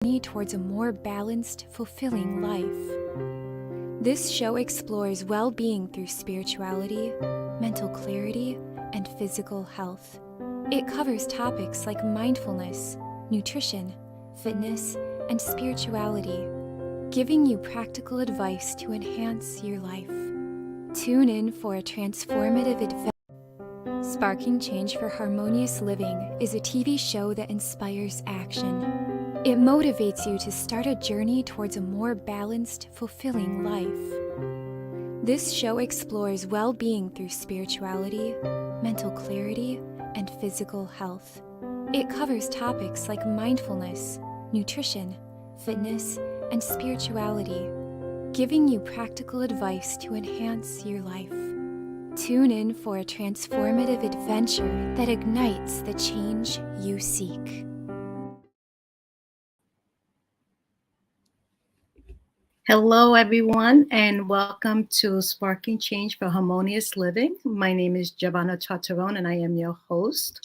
Towards a more balanced, fulfilling life. This show explores well-being through spirituality, mental clarity, and physical health. It covers topics like mindfulness, nutrition, fitness, and spirituality, giving you practical advice to enhance your life. Tune in for a transformative adventure. Sparking Change for Harmonious Living is a TV show that inspires action. It motivates you to start a journey towards a more balanced, fulfilling life. This show explores well-being through spirituality, mental clarity, and physical health. It covers topics like mindfulness, nutrition, fitness, and spirituality, giving you practical advice to enhance your life. Tune in for a transformative adventure that ignites the change you seek. Hello, everyone, and welcome to Sparking Change for Harmonious Living. My name is Giovanna Tartaron, and I am your host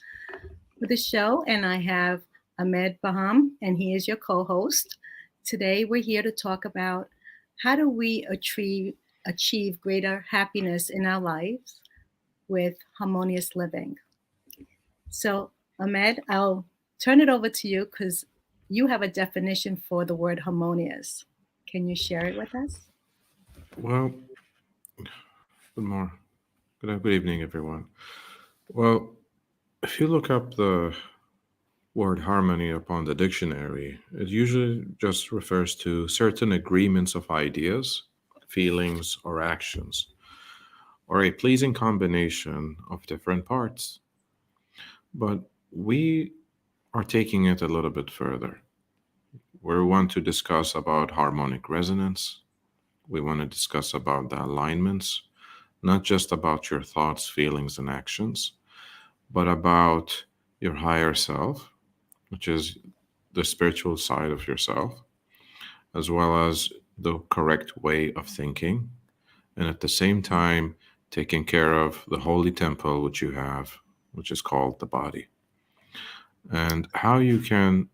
for the show. And I have Ahmed Baham, and he is your co-host. Today, we're here to talk about how do we achieve greater happiness in our lives with harmonious living. So, Ahmed, I'll turn it over to you because you have a definition for the word harmonious. Can you share it with us? Well, good evening, everyone. Well, if you look up the word harmony upon the dictionary, it usually just refers to certain agreements of ideas, feelings, or actions, or a pleasing combination of different parts. But we are taking it a little bit further. We want to discuss about harmonic resonance. We want to discuss about the alignments, not just about your thoughts, feelings, and actions, but about your higher self, which is the spiritual side of yourself, as well as the correct way of thinking, and at the same time, taking care of the holy temple which you have, which is called the body, and how you can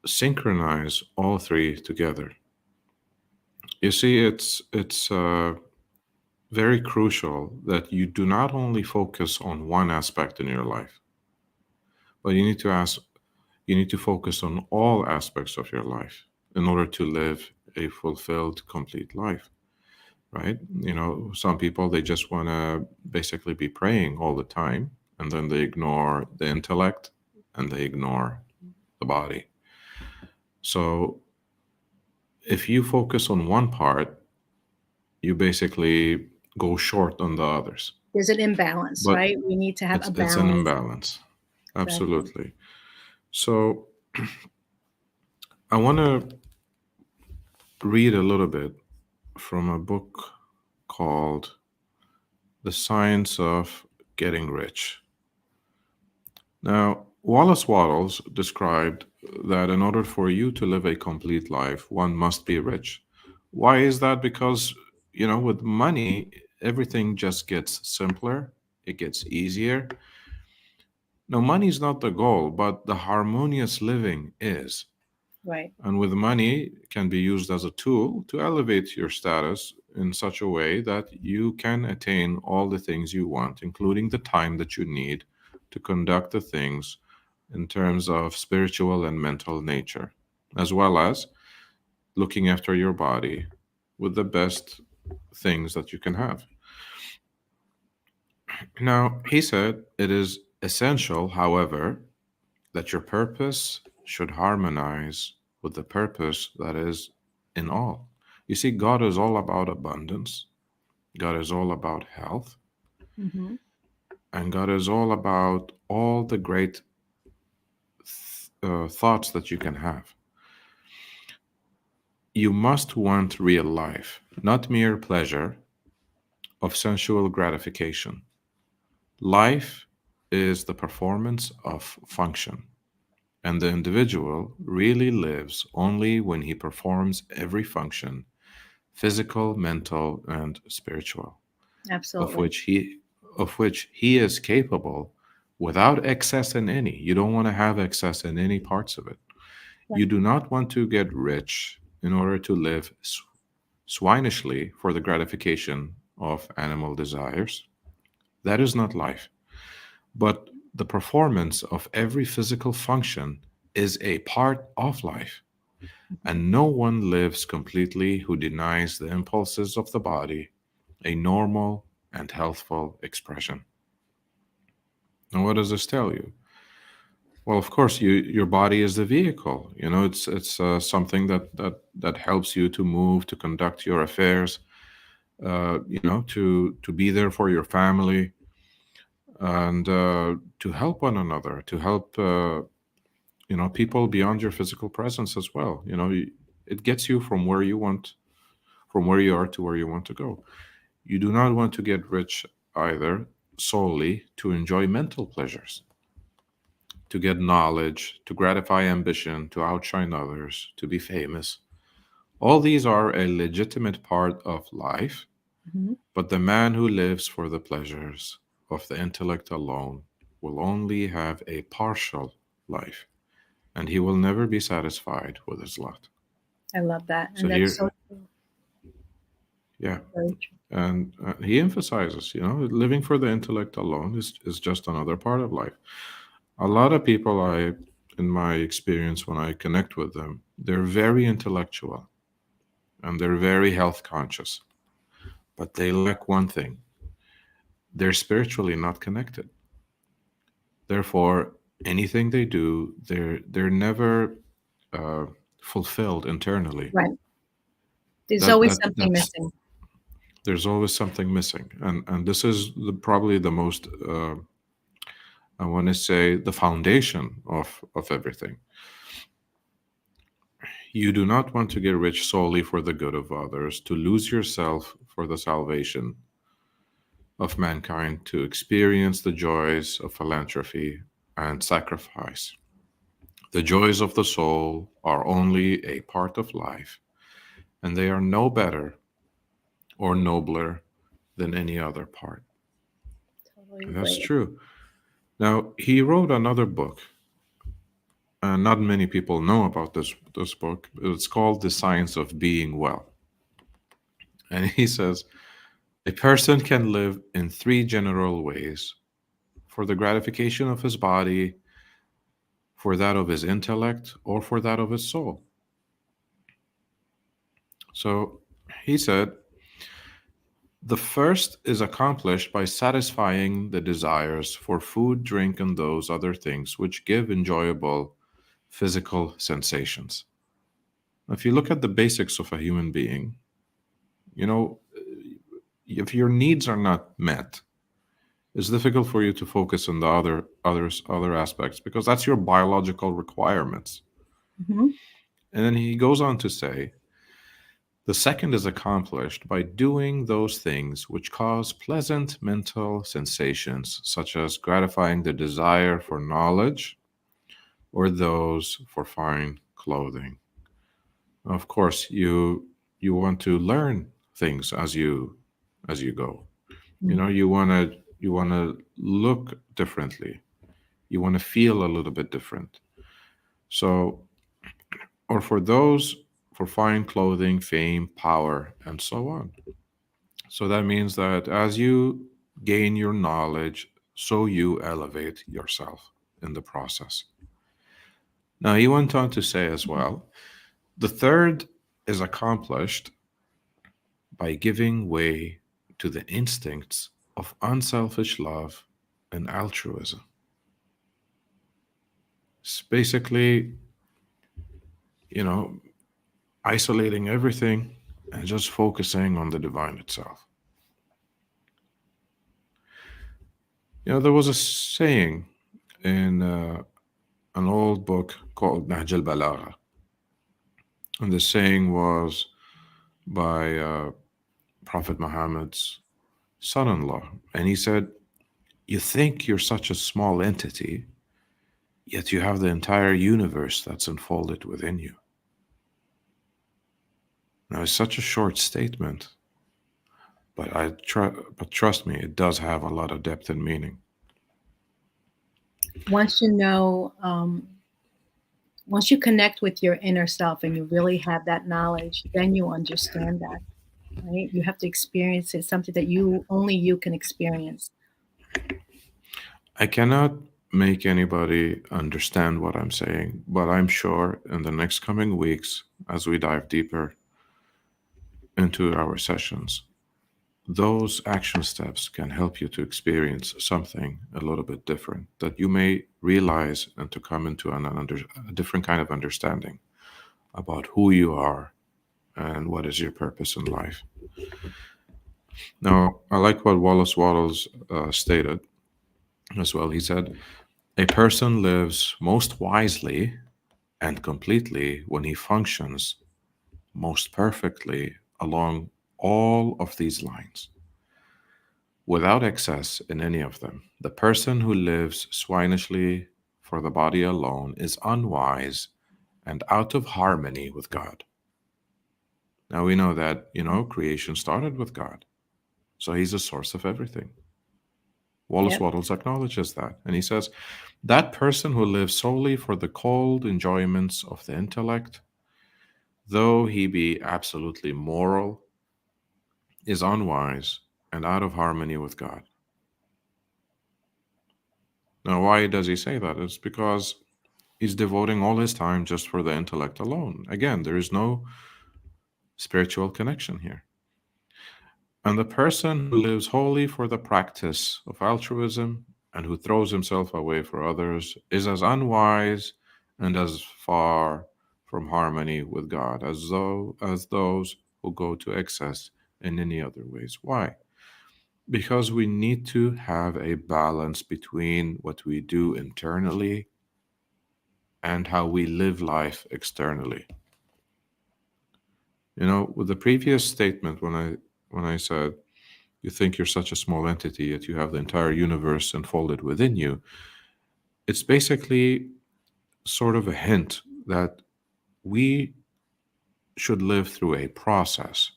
synchronize all three together. You see, it's very crucial that you do not only focus on one aspect in your life, but you need to focus on all aspects of your life in order to live a fulfilled, complete life, right? You know, some people, they just want to basically be praying all the time, and then they ignore the intellect and they ignore the body. So if you focus on one part, you basically go short on the others. There's an imbalance, But right? We need to have a it's an balance. imbalance. Exactly. Absolutely. So I want to read a little bit from a book called The Science of Getting Rich. Now, Wallace Wattles described that in order for you to live a complete life, one must be rich. Why is that? Because, you know, with money, everything just gets simpler, it gets easier. Now, money is not the goal, but the harmonious living is. Right. And with money can be used as a tool to elevate your status in such a way that you can attain all the things you want, including the time that you need to conduct the things in terms of spiritual and mental nature, as well as looking after your body with the best things that you can have. Now, he said it is essential, however, that your purpose should harmonize with the purpose that is in all. You see, God is all about abundance, God is all about health, Hmm. and God is all about all the great thoughts that you can have. You must want real life, not mere pleasure of sensual gratification. Life is the performance of function. And the individual really lives only when he performs every function, physical, mental, and spiritual, of Absolutely. which he of which he is capable without excess in any. You don't want to have excess in any parts of it. You Right. do not want to get rich in order to live swinishly for the gratification of animal desires. That is not life. But the performance of every physical function is a part of life. Mhm. And no one lives completely who denies the impulses of the body a normal and healthful expression. And what does this tell you? Well, of course, your body is the vehicle. You know, it's something that helps you to move, to conduct your affairs. To be there for your family and to help one another, to help people beyond your physical presence as well. It gets you from where you are to where you want to go. You do not want to get rich either solely to enjoy mental pleasures, to get knowledge, to gratify ambition, to outshine others, to be famous. All these are a legitimate part of life, Mhm. but the man who lives for the pleasures of the intellect alone will only have a partial life, and he will never be satisfied with his lot. I love that. So And that's here, so true. yeah, Very true. and he emphasizes, living for the intellect alone is just another part of life. A lot of people, in my experience, when I connect with them, they're very intellectual and they're very health conscious, but they lack one thing: they're spiritually not connected. Therefore, anything they do, they're never uh, fulfilled internally. Right. There's That always that something that's missing. There's always something missing, and this is probably the most I want to say the foundation of everything. You do not want to get rich solely for the good of others, to lose yourself for the salvation of mankind, to experience the joys of philanthropy and sacrifice. The joys of the soul are only a part of life, and they are no better or nobler than any other part. Totally And that's agree. true. Now, he wrote another book, and not many people know about this book. It's called The Science of Being Well. And he says, a person can live in three general ways: for the gratification of his body, for that of his intellect, or for that of his soul. So he said, the first is accomplished by satisfying the desires for food, drink, and those other things which give enjoyable physical sensations. If you look at the basics of a human being, you know, if your needs are not met, it's difficult for you to focus on the other aspects because that's your biological requirements. Hmm. And then he goes on to say, the second is accomplished by doing those things which cause pleasant mental sensations, such as gratifying the desire for knowledge or those for fine clothing. Of course, you want to learn things as you go. You want to look differently. You want to feel a little bit different. So, or for those for fine clothing, fame, power, and so on. So that means that as you gain your knowledge, so you elevate yourself in the process. Now, he went on to say as well, the third is accomplished by giving way to the instincts of unselfish love and altruism. It's basically, you know, isolating everything and just focusing on the divine itself. There was a saying in an old book called Nahj al-Balagha, and the saying was by Prophet Muhammad's son-in-law, and he said, "You think you're such a small entity, yet you have the entire universe that's unfolded within you." Now, it's such a short statement, but trust me, it does have a lot of depth and meaning. Once you know once you connect with your inner self and you really have that knowledge, then you understand that, right? You have to experience it, something that only you can experience. I cannot make anybody understand what I'm saying, but I'm sure in the next coming weeks, as we dive deeper into our sessions, those action steps can help you to experience something a little bit different that you may realize and to come into a different kind of understanding about who you are and what is your purpose in life. Now, I like what Wallace Wattles stated as well. He said, "A person lives most wisely and completely when he functions most perfectly along all of these lines, without excess in any of them. The person who lives swinishly for the body alone is unwise and out of harmony with God." Now we know that, creation started with God. So he's the source of everything. Wallace Yep, Wattles acknowledges that. And he says, that person who lives solely for the cold enjoyments of the intellect, though he be absolutely moral, is unwise and out of harmony with God. Now, why does he say that? It's because he's devoting all his time just for the intellect alone. Again, there is no spiritual connection here. And the person who lives wholly for the practice of altruism and who throws himself away for others is as unwise and as far from harmony with God as those who go to excess in any other ways. Why? Because we need to have a balance between what we do internally and how we live life externally. With the previous statement, when I said you think you're such a small entity, yet you have the entire universe enfolded within you, it's basically sort of a hint that we should live through a process.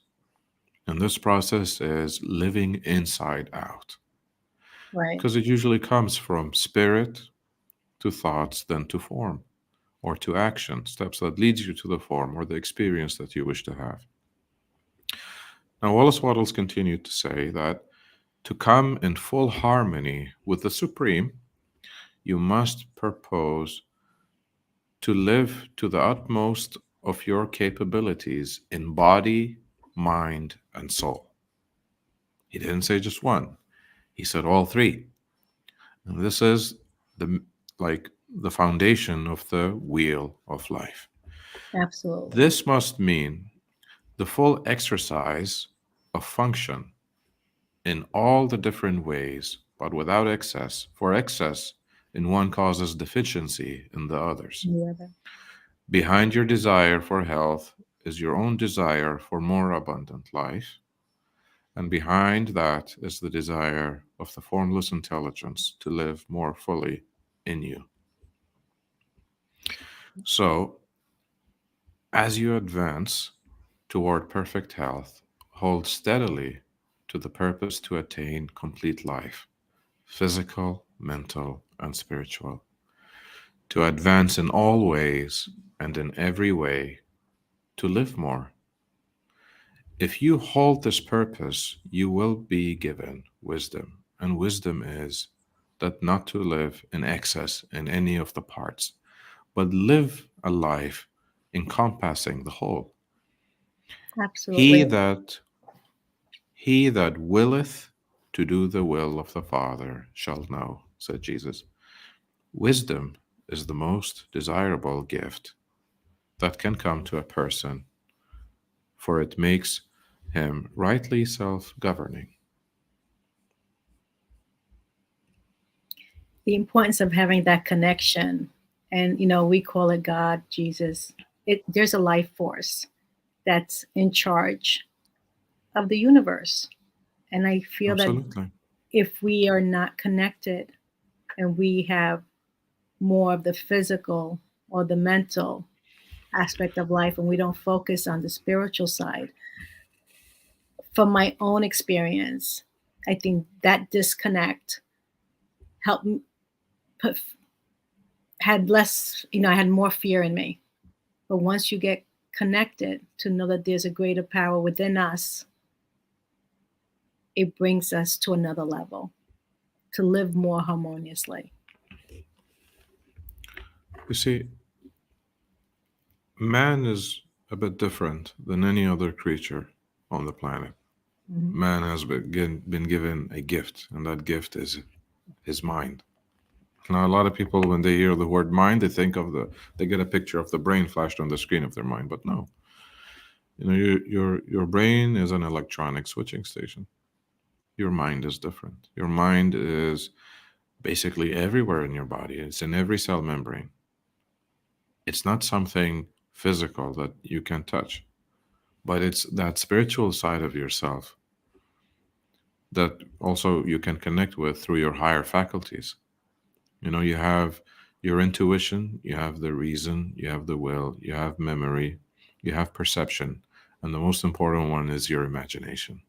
And this process is living inside out, right. because it usually comes from spirit to thoughts, then to form, or to action, steps that leads you to the form or the experience that you wish to have. Now, Wallace Wattles continued to say that to come in full harmony with the Supreme, you must purpose to live to the utmost of your capabilities in body, mind, and soul. He didn't say just one. He said all three. And this is the like the foundation of the wheel of life. Absolutely. This must mean the full exercise of function in all the different ways, but without excess. For excess in one causes deficiency in the others. Yeah. Behind your desire for health is your own desire for more abundant life. And behind that is the desire of the formless intelligence to live more fully in you. So, as you advance toward perfect health, hold steadily to the purpose to attain complete life, physical, mental, and spiritual, to advance in all ways and in every way, to live more. If you hold this purpose, you will be given wisdom. And wisdom is that not to live in excess in any of the parts, but live a life encompassing the whole. He Absolutely. that he that willeth to do the will of the Father shall know, said Jesus. Wisdom is the most desirable gift that can come to a person, for it makes him rightly self-governing. The importance of having that connection, and we call it God, Jesus. There's a life force that's in charge of the universe, and I feel that Absolutely. if we are not connected and we have more of the physical or the mental aspect of life and we don't focus on the spiritual side, from my own experience, I think that disconnect helped put had less, I had more fear in me. But once you get connected to know that there's a greater power within us, it brings us to another level to live more harmoniously. You see, man is a bit different than any other creature on the planet. Mhm. Man has been given a gift, and that gift is his mind. Now, a lot of people, when they hear the word mind, they get a picture of the brain flashed on the screen of their mind. But no, your brain is an electronic switching station. Your mind is different. Your mind is basically everywhere in your body. It's in every cell membrane. It's not something physical that you can touch, but it's that spiritual side of yourself that also you can connect with through your higher faculties. You have your intuition, you have the reason, you have the will, you have memory, you have perception, and the most important one is your imagination.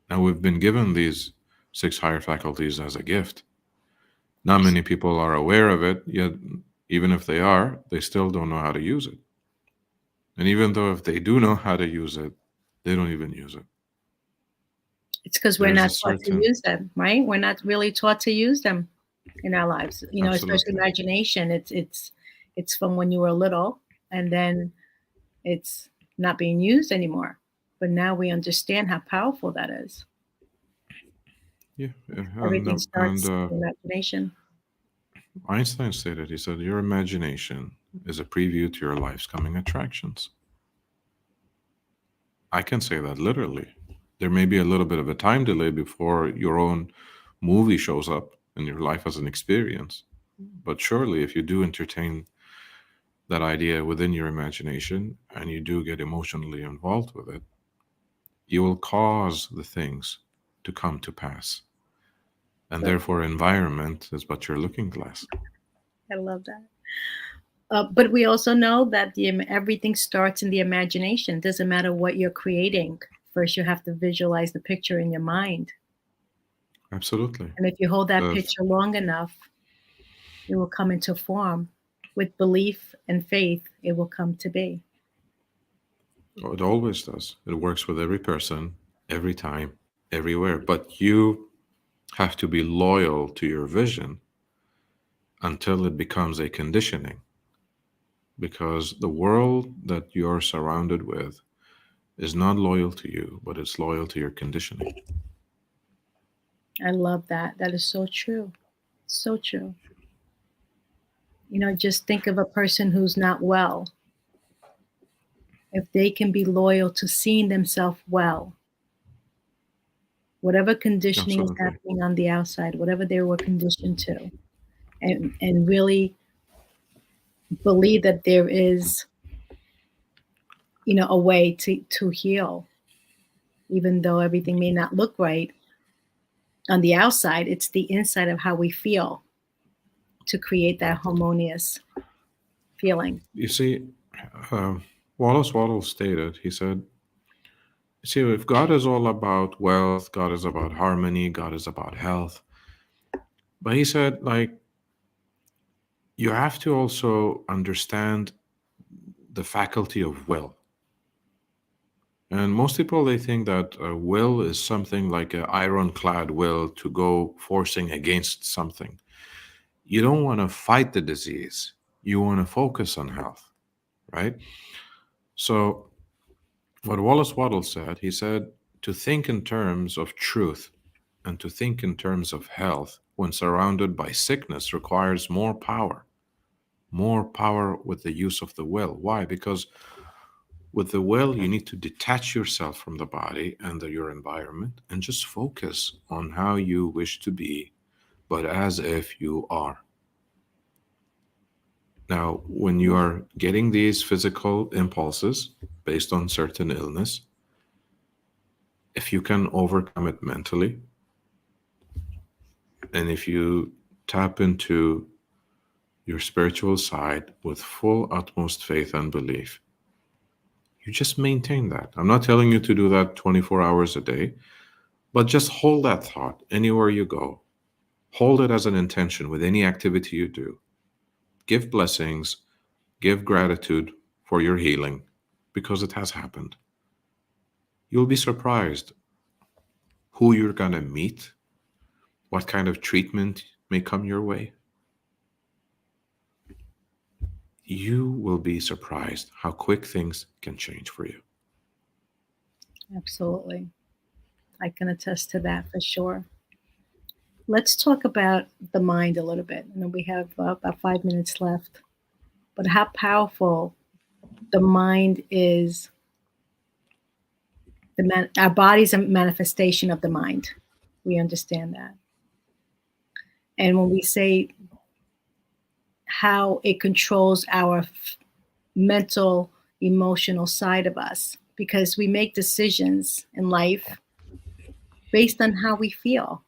Now, we've been given these six higher faculties as a gift. Not many people are aware of it, yet, even if they are, they still don't know how to use it. And even though if they do know how to use it, they don't even use it. It's because we're There's a not taught to certain, use them, right? We're not really taught to use them in our lives. Especially absolutely, imagination. It's from when you were little, and then it's not being used anymore. But now we understand how powerful that is. yeah. Everything And starts with imagination. Einstein stated, he said, your imagination is a preview to your life's coming attractions. I can say that literally. There may be a little bit of a time delay before your own movie shows up in your life as an experience. But surely, if you do entertain that idea within your imagination and you do get emotionally involved with it, you will cause the things to come to pass. And So therefore, environment is but your looking glass. I love that. But we also know that everything starts in the imagination. It doesn't matter what you're creating. First, you have to visualize the picture in your mind. Absolutely. And if you hold that The picture long enough, it will come into form. With belief and faith, it will come to be. It always does. It works with every person, every time, everywhere. But you have to be loyal to your vision until it becomes a conditioning. Because the world that you're surrounded with is not loyal to you, but it's loyal to your conditioning. I love that. That is so true. So true. Just think of a person who's not well. If they can be loyal to seeing themselves well, whatever conditioning is Absolutely. happening on the outside, whatever they were conditioned to, and really believe that there is, a way to heal, even though everything may not look right on the outside. It's the inside of how we feel to create that harmonious feeling. You see, um, Wallace Waddle stated, he said, see, if God is all about wealth, God is about harmony, God is about health. But he said, like, you have to also understand the faculty of will. And most people, they think that will is something like an ironclad will to go forcing against something. You don't want to fight the disease. You want to focus on health, right? So, what Wallace Waddle said, he said, to think in terms of truth and to think in terms of health when surrounded by sickness requires more power with the use of the will. Why? Because with the will, you need to detach yourself from the body and your environment and just focus on how you wish to be, but as if you are. Now, when you are getting these physical impulses based on certain illness, if you can overcome it mentally, and if you tap into your spiritual side with full utmost faith and belief, you just maintain that. I'm not telling you to do that 24 hours a day, but just hold that thought anywhere you go. Hold it as an intention with any activity you do. Give blessings, give gratitude for your healing because it has happened. You'll be surprised who you're going to meet, what kind of treatment may come your way. You will be surprised how quick things can change for you. Absolutely. I can attest to that for sure. Let's talk about the mind a little bit. We have about 5 minutes left. But how powerful the mind is, our body's a manifestation of the mind. We understand that. And when we say how it controls our mental, emotional side of us, because we make decisions in life based on how we feel.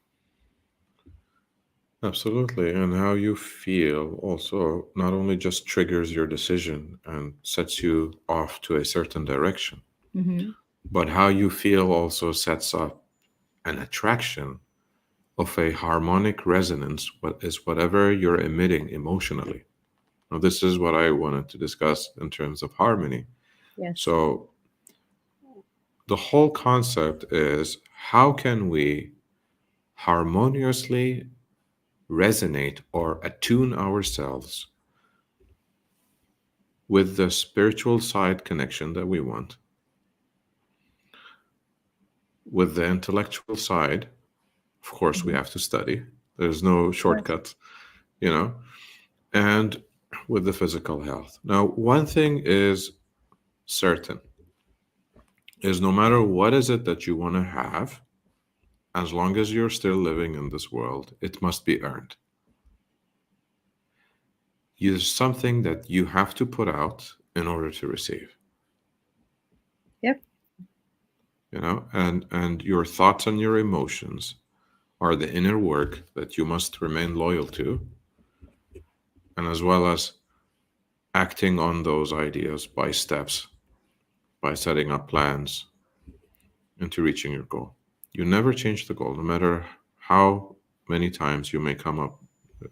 Absolutely. And how you feel also not only just triggers your decision and sets you off to a certain direction, Mm-hmm. but how you feel also sets up an attraction of a harmonic resonance, what is whatever you're emitting emotionally. Now, this is what I wanted to discuss in terms of harmony. Yes. So, the whole concept is how can we harmoniously resonate or attune ourselves with the spiritual side connection that we want, with the intellectual side. Of course, we Mm-hmm. have to study, there's no Yes. shortcut, you know, and with the physical health. Now, one thing is certain is no matter what is it that you want to have, as long as you're still living in this world, it must be earned. It's something that you have to put out in order to receive. Yep. And your thoughts and your emotions are the inner work that you must remain loyal to, and as well as acting on those ideas by steps, by setting up plans into reaching your goal. You never change the goal, no matter how many times you may come up,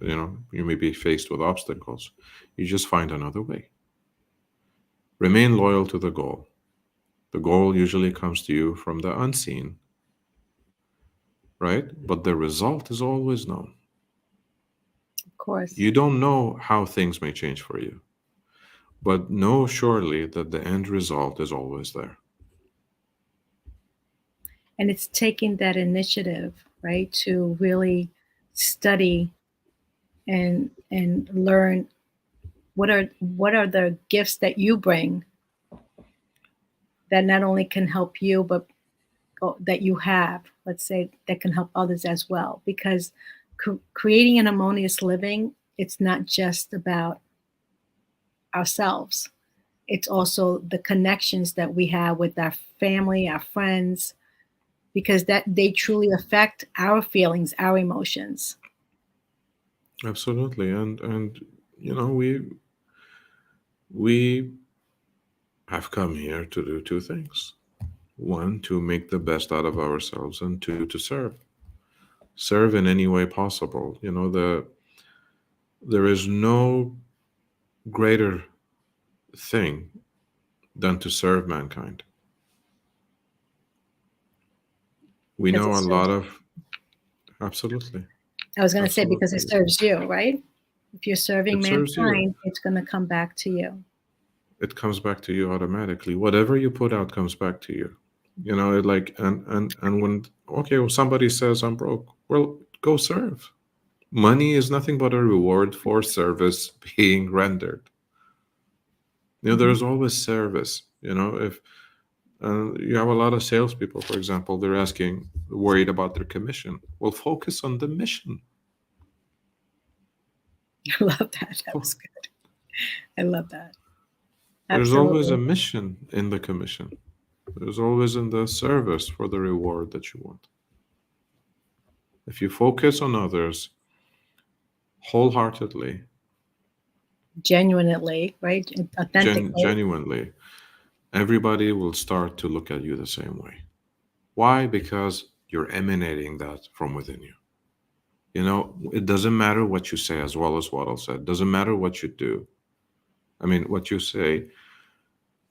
you may be faced with obstacles. You just find another way. Remain loyal to the goal. The goal usually comes to you from the unseen, right? But the result is always known. Of course. You don't know how things may change for you, but know surely that the end result is always there. And it's taking that initiative, right, to really study and learn what are the gifts that you bring that not only can help you, but that you have, let's say, that can help others as well. Because creating an harmonious living, it's not just about ourselves. It's also the connections that we have with our family, our friends, because that they truly affect our feelings, our emotions. Absolutely. And we have come here to do two things. One, to make the best out of ourselves, and two, to serve. Serve in any way possible. There is no greater thing than to serve mankind. We Because know it a lot serves, of absolutely, I was going to say, because it absolutely. serves you, right? If you're serving It serves you. mankind, it's going to come back to you. It comes back to you automatically. Whatever you put out comes back to you. It like and when okay, well, somebody says I'm broke, well, go serve. Money is nothing but a reward for service being rendered. Mhm. There's always service. If you have a lot of salespeople, for example, they're worried about their commission. Well, focus on the mission. I love that. That was good. I love that. There's always a Absolutely. mission in the commission. There's always in the service for the reward that you want. If you focus on others wholeheartedly, Genuinely, right? Authentically. genuinely, everybody will start to look at you the same way. Why? Because you're emanating that from within you. You know, it doesn't matter what you say, as well as Waddle said. It doesn't matter what you do. I mean, what you say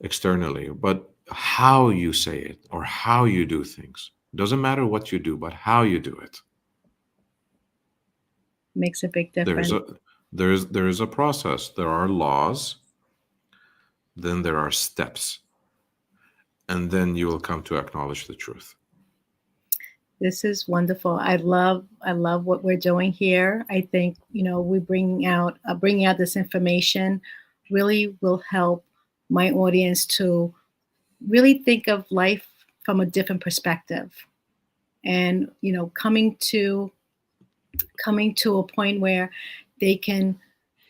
externally, but how you say it or how you do things. It doesn't matter what you do, but how you do it. Makes a big There's difference. a there is a process. There are laws, then there are steps, and then you will come to acknowledge the truth. This is wonderful. I love what we're doing here. I think, we bringing out this information really will help my audience to really think of life from a different perspective, and coming to a point where they can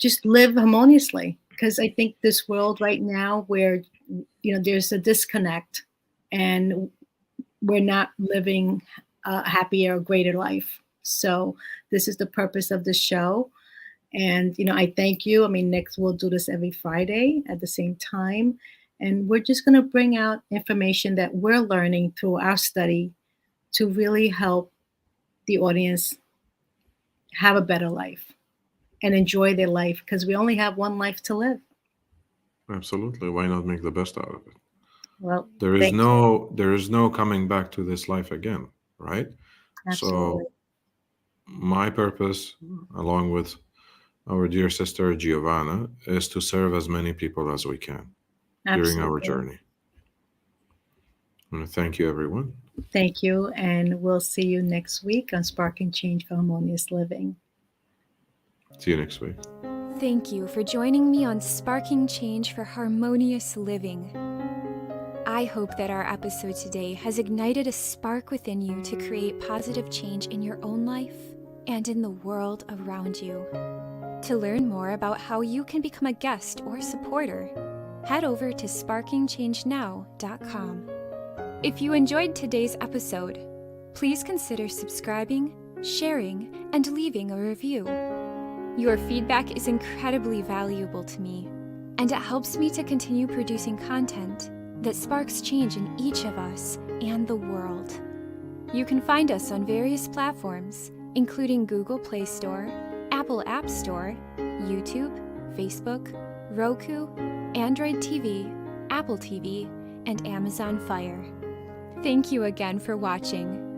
just live harmoniously, because I think this world right now where there's a disconnect, and we're not living a happier, greater life. So this is the purpose of the show. And, I thank you. I mean, next we'll do this every Friday at the same time. And we're just going to bring out information that we're learning through our study to really help the audience have a better life and enjoy their life, because we only have one life to live. Absolutely. Why not make the best out of it? Well, There is thank you. no coming back to this life again, right? Absolutely. So my purpose, along with our dear sister Giovanna, is to serve as many people as we can during our Absolutely. journey. I want to thank you, everyone. Thank you. And we'll see you next week on Sparking Change for Harmonious Living. See you next week. Thank you for joining me on Sparking Change for Harmonious Living. I hope that our episode today has ignited a spark within you to create positive change in your own life and in the world around you. To learn more about how you can become a guest or supporter, head over to sparkingchangenow.com. If you enjoyed today's episode, please consider subscribing, sharing, and leaving a review. Your feedback is incredibly valuable to me, and it helps me to continue producing content that sparks change in each of us and the world. You can find us on various platforms, including Google Play Store, Apple App Store, YouTube, Facebook, Roku, Android TV, Apple TV, and Amazon Fire. Thank you again for watching.